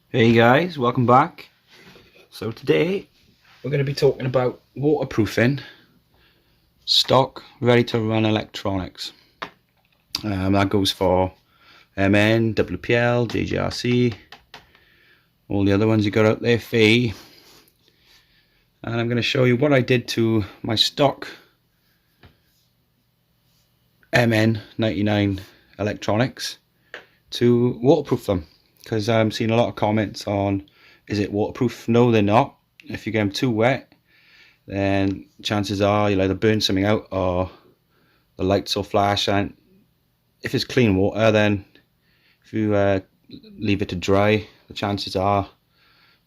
Hey guys, welcome back. So today we're going to be talking about waterproofing stock ready to run electronics. That goes for MN, WPL, JJRC, all the other ones you got out there, FAYEE. And I'm going to show you what I did to my stock MN99 electronics to waterproof them, because I'm seeing a lot of comments on, is it waterproof? No, they're not. If you get them too wet, then chances are you'll either burn something out or the lights will flash. And if it's clean water, then if you leave it to dry, the chances are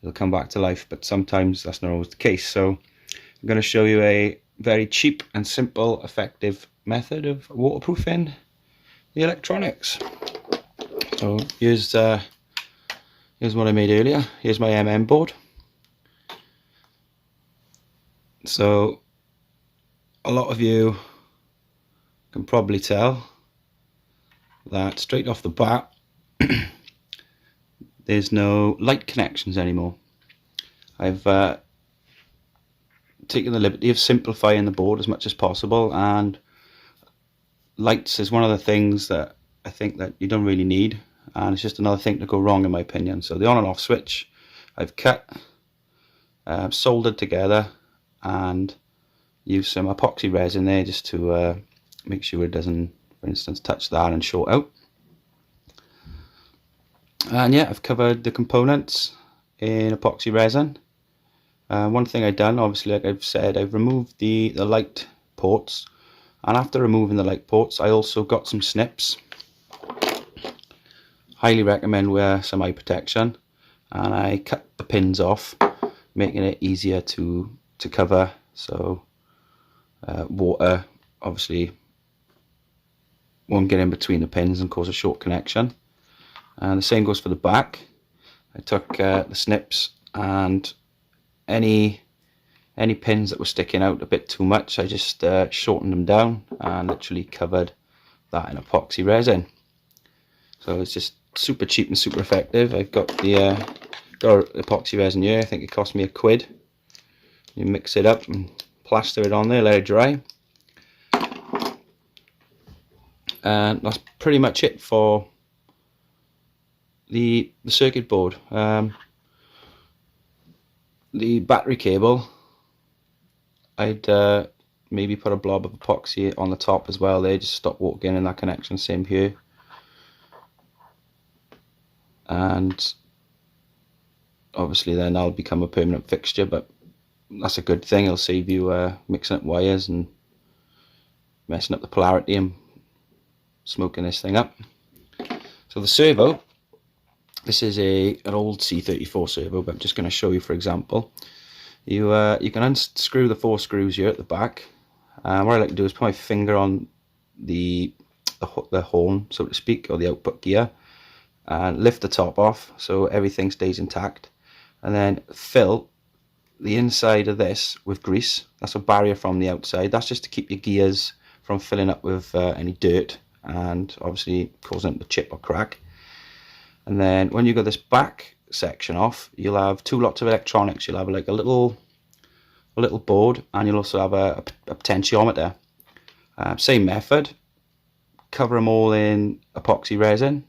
it'll come back to life. But sometimes that's not always the case. So I'm going to show you a very cheap and simple, effective method of waterproofing the electronics. So here's what I made earlier. Here's my MM board. So a lot of you can probably tell that straight off the bat there's no light connections anymore. I've taken the liberty of simplifying the board as much as possible, and lights is one of the things that I think that you don't really need, and it's just another thing to go wrong in my opinion. So the on and off switch I've cut, soldered together, and use some epoxy resin there just to make sure it doesn't, for instance, touch that and short out. And yeah, I've covered the components in epoxy resin. One thing I've done, obviously, like I've said, I've removed the light ports, and after removing the light ports I also got some snips. Highly recommend wear some eye protection, and I cut the pins off, making it easier to cover, so water obviously won't get in between the pins and cause a short connection. And the same goes for the back. I took the snips, and any pins that were sticking out a bit too much, I just shortened them down and literally covered that in epoxy resin. So it's just super cheap and super effective. I've got the epoxy resin here. I think it cost me £1. You mix it up and plaster it on there, let it dry, and that's pretty much it for the circuit board. The battery cable, I'd maybe put a blob of epoxy on the top as well there, just stop water getting in that connection. Same here. And obviously then that'll become a permanent fixture, but that's a good thing. It'll save you mixing up wires and messing up the polarity and smoking this thing up. So the servo, this is an old C34 servo, but I'm just going to show you for example. You can unscrew the 4 screws here at the back. What I like to do is put my finger on the horn, so to speak, or the output gear, and lift the top off so everything stays intact, and then fill the inside of this with grease. That's a barrier from the outside. That's just to keep your gears from filling up with any dirt and obviously causing them to chip or crack. And then when you got this back section off, you'll have 2 lots of electronics. You'll have like a little board, and you'll also have a potentiometer. Same method, cover them all in epoxy resin,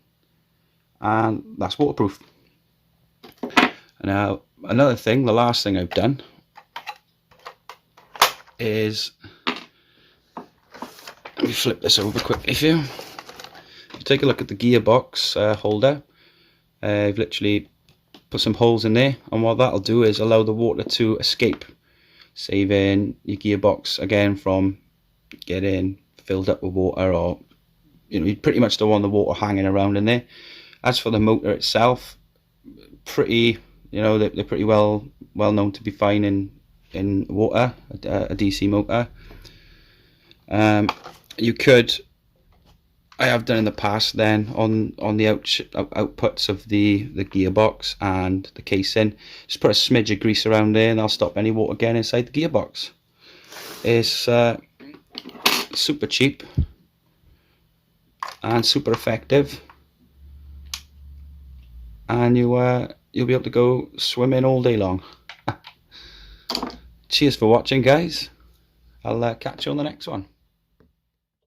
and that's waterproof. Now another thing, the last thing I've done is, let me flip this over quickly for you. Take a look at the gearbox holder. I've literally put some holes in there, and what that'll do is allow the water to escape, saving your gearbox again from getting filled up with water, or you pretty much don't want the water hanging around in there. As for the motor itself, they're pretty well known to be fine in water, a DC motor. You could, I have done in the past then, on the outputs of the gearbox and the casing, just put a smidge of grease around there, and that'll stop any water getting inside the gearbox. It's super cheap and super effective, and you you'll be able to go swimming all day long. Cheers for watching, guys. I'll catch you on the next one.